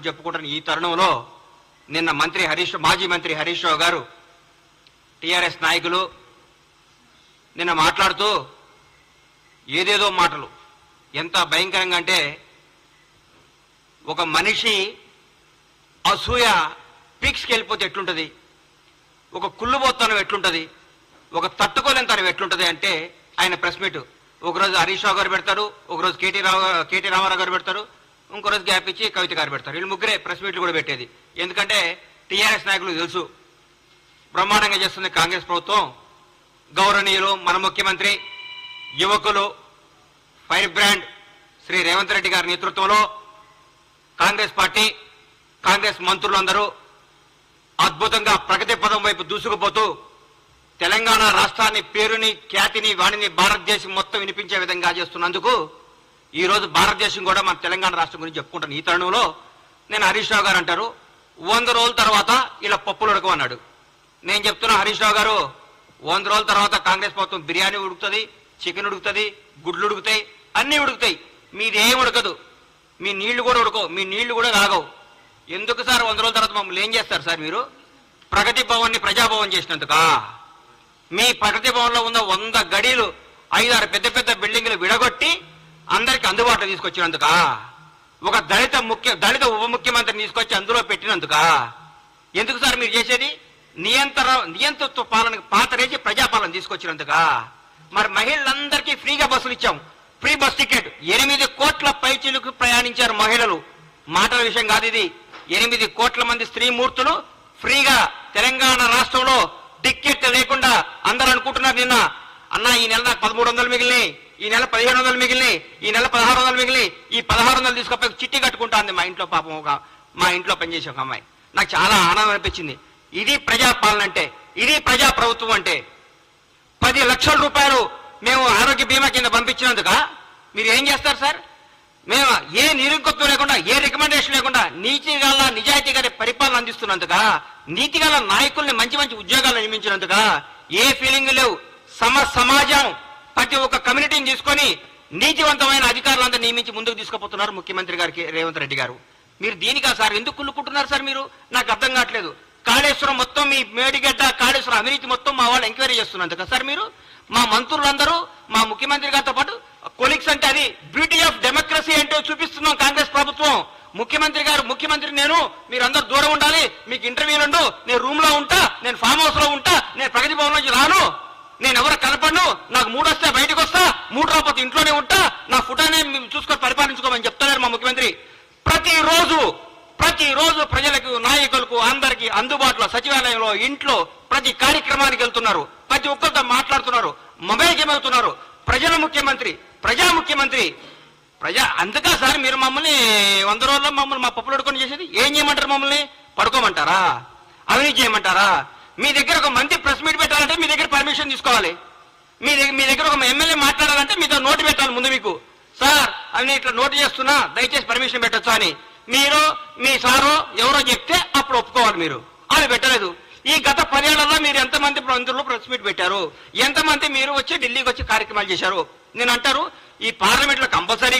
గురించి చెప్పుకుంటున్న ఈ తరుణంలో నిన్న మాజీ మంత్రి హరీష్ రావు గారు టీఆర్ఎస్ నాయకులు నిన్న మాట్లాడుతూ ఏదేదో మాటలు ఎంత భయంకరంగా అంటే ఒక మనిషి అసూయ పీక్స్కి వెళ్ళిపోతే ఎట్లుంటుంది, ఒక కుళ్ళుబోత్తనం ఎట్లుంటుంది, ఒక తట్టుకోలేనితనం ఎట్లుంటుంది అంటే ఆయన ప్రెస్ మీట్ ఒకరోజు హరీష్ రావు గారు పెడతారు, ఒకరోజు కేటీ రామారావు గారు పెడతారు, ఇంకో రోజు గ్యాప్ ఇచ్చి కవిత గారు పెడతారు. వీళ్ళు ముగ్గురే ప్రెస్ మీట్లు కూడా పెట్టేది. ఎందుకంటే టీఆర్ఎస్ నాయకులు తెలుసు బ్రహ్మాండంగా చేస్తుంది కాంగ్రెస్ ప్రభుత్వం. గౌరవనీయులు మన ముఖ్యమంత్రి యువకులు ఫైర్ బ్రాండ్ శ్రీ రేవంత్ రెడ్డి గారి నేతృత్వంలో కాంగ్రెస్ పార్టీ కాంగ్రెస్ మంత్రులందరూ అద్భుతంగా ప్రగతి పదం వైపు దూసుకుపోతూ తెలంగాణ రాష్ట్రాన్ని పేరుని ఖ్యాతిని వాణిని భారతదేశం మొత్తం వినిపించే విధంగా చేస్తున్నందుకు ఈ రోజు భారతదేశం కూడా మన తెలంగాణ రాష్ట్రం గురించి చెప్పుకుంటాను. ఈ తరుణంలో నేను హరీష్ రావు గారు అంటారు 100 రోజుల తర్వాత ఇలా పప్పులు ఉడకమన్నాడు. నేను చెప్తున్నా హరీష్ రావు గారు 100 రోజుల తర్వాత కాంగ్రెస్ ప్రభుత్వం బిర్యానీ ఉడుకుతుంది, చికెన్ ఉడుకుతుంది, గుడ్లు ఉడుకుతాయి, అన్నీ ఉడుకుతాయి. మీది ఏం ఉడకదు, మీ నీళ్లు కూడా ఉడకవు, మీ నీళ్లు కూడా తాగవు. ఎందుకు సార్ 100 రోజుల తర్వాత మమ్మల్ని ఏం చేస్తారు సార్? మీరు ప్రగతి భవన్ని ప్రజాభవన్ చేసినందుకా? మీ ప్రగతి భవన్లో ఉన్న 100 గడీలు 5-6 పెద్ద పెద్ద బిల్డింగ్లు విడగొట్టి అందరికి అందుబాటులో తీసుకొచ్చినందుకా? ఒక దళిత ఉప ముఖ్యమంత్రిని తీసుకొచ్చి అందులో పెట్టినందుకా? ఎందుకు సార్ మీరు చేసేది? నియంతృత్వ పాలనకు పాతరేసి ప్రజాపాలన తీసుకొచ్చినందుకా? మరి మహిళలందరికీ ఫ్రీగా బస్సులు ఇచ్చాం, ఫ్రీ బస్ టికెట్. 8 కోట్ల పైచీలకు ప్రయాణించారు మహిళలు. మాటల విషయం కాదు ఇది. 8 కోట్ల మంది స్త్రీమూర్తులు ఫ్రీగా తెలంగాణ రాష్ట్రంలో టికెట్ లేకుండా అందరూ అనుకుంటున్నారు నిన్న అన్న ఈ నెల నాకు 1300 మిగిలినాయి, ఈ నెల 1500 మిగిలినాయి, ఈ నెల 1600 మిగిలినాయి, ఈ 1600 తీసుకపోయి చిట్టి కట్టుకుంటా అంది మా ఇంట్లో పాపం మా ఇంట్లో పనిచేసే ఒక అమ్మాయి. నాకు చాలా ఆనందం అనిపించింది. ఇది ప్రజాపాలన అంటే, ఇది ప్రజా ప్రభుత్వం అంటే. 10 లక్షల రూపాయలు మేము ఆరోగ్య బీమా కింద పంపించినందుక మీరు ఏం చేస్తారు సార్? మేము ఏ నిరంకుత్వం లేకుండా, ఏ రికమెండేషన్ లేకుండా నీతిగల నిజాయితీ గారి పరిపాలన అందిస్తున్నందుక, నీతిగల నాయకుల్ని మంచి మంచి ఉద్యోగాలు నియమించినందుక ఏ ఫీలింగ్ లేవు. సమాజం ప్రతి ఒక్క కమ్యూనిటీని తీసుకొని నీతివంతమైన అధికారులంతా నియమించి ముందుకు తీసుకుపోతున్నారు ముఖ్యమంత్రి గారికి రేవంత్ రెడ్డి గారు. మీరు దీనికా సార్ ఎందుకు కుళ్ళుకుంటున్నారు సార్? మీరు నాకు అర్థం కావట్లేదు. కాళేశ్వరం మొత్తం మీ మేడిగడ్డ కాళేశ్వరం అవినీతి మొత్తం మా వాళ్ళు ఎంక్వైరీ చేస్తున్నందుక సార్ మీరు? మా మంత్రులందరూ మా ముఖ్యమంత్రి గారితో పాటు కొలీగ్స్ అంటే అది బ్యూటీ ఆఫ్ డెమోక్రసీ అంటే చూపిస్తున్నాం కాంగ్రెస్ ప్రభుత్వం. ముఖ్యమంత్రి నేను, మీరందరూ దూరం ఉండాలి, మీకు ఇంటర్వ్యూలు, నేను రూమ్ లో ఉంటా, నేను ఫామ్ హౌస్ లో ఉంటా, నేను ప్రగతి భవన్ నుంచి రాను, నేను ఎవరు కనపడను, నాకు 3 వస్తే బయటకు వస్తా, 3 రాకపోతే ఇంట్లోనే ఉంటా, నా ఫుటానే చూసుకొని పరిపాలించుకోమని చెప్తున్నారు మా ముఖ్యమంత్రి. ప్రతిరోజు ప్రజలకు నాయకులకు అందరికీ అందుబాటులో సచివాలయంలో ఇంట్లో ప్రతి కార్యక్రమానికి వెళ్తున్నారు, ప్రతి ఒక్కరితో మాట్లాడుతున్నారు, మొబైల్ గేమ్ అవుతున్నారు. ప్రజా ముఖ్యమంత్రి అందుకా సార్ మీరు మమ్మల్ని 100 రోజుల్లో మమ్మల్ని మా పప్పులు అడుకొని చేసేది? ఏం చేయమంటారు? మమ్మల్ని పడుకోమంటారా? అవినీతి చేయమంటారా? మీ దగ్గర ఒక మంత్రి ప్రెస్ మీట్ పెట్టాలంటే మీ దగ్గర పర్మిషన్ తీసుకోవాలి. మీ దగ్గర ఒక ఎమ్మెల్యే మాట్లాడాలంటే మీతో నోటు పెట్టాలి ముందు. మీకు సార్ అని ఇట్లా నోటు చేస్తున్నా, దయచేసి పర్మిషన్ పెట్టొచ్చా అని మీరు మీ సారో ఎవరో చెప్తే అప్పుడు ఒప్పుకోవాలి. మీరు అది పెట్టలేదు. ఈ గత 10 ఏళ్లలో మీరు ఎంతమంది మంత్రులు ప్రెస్ మీట్ పెట్టారు? ఎంతమంది మీరు వచ్చి ఢిల్లీకి వచ్చి కార్యక్రమాలు చేశారు? నేను అంటారు ఈ పార్లమెంట్ లో కంపల్సరీ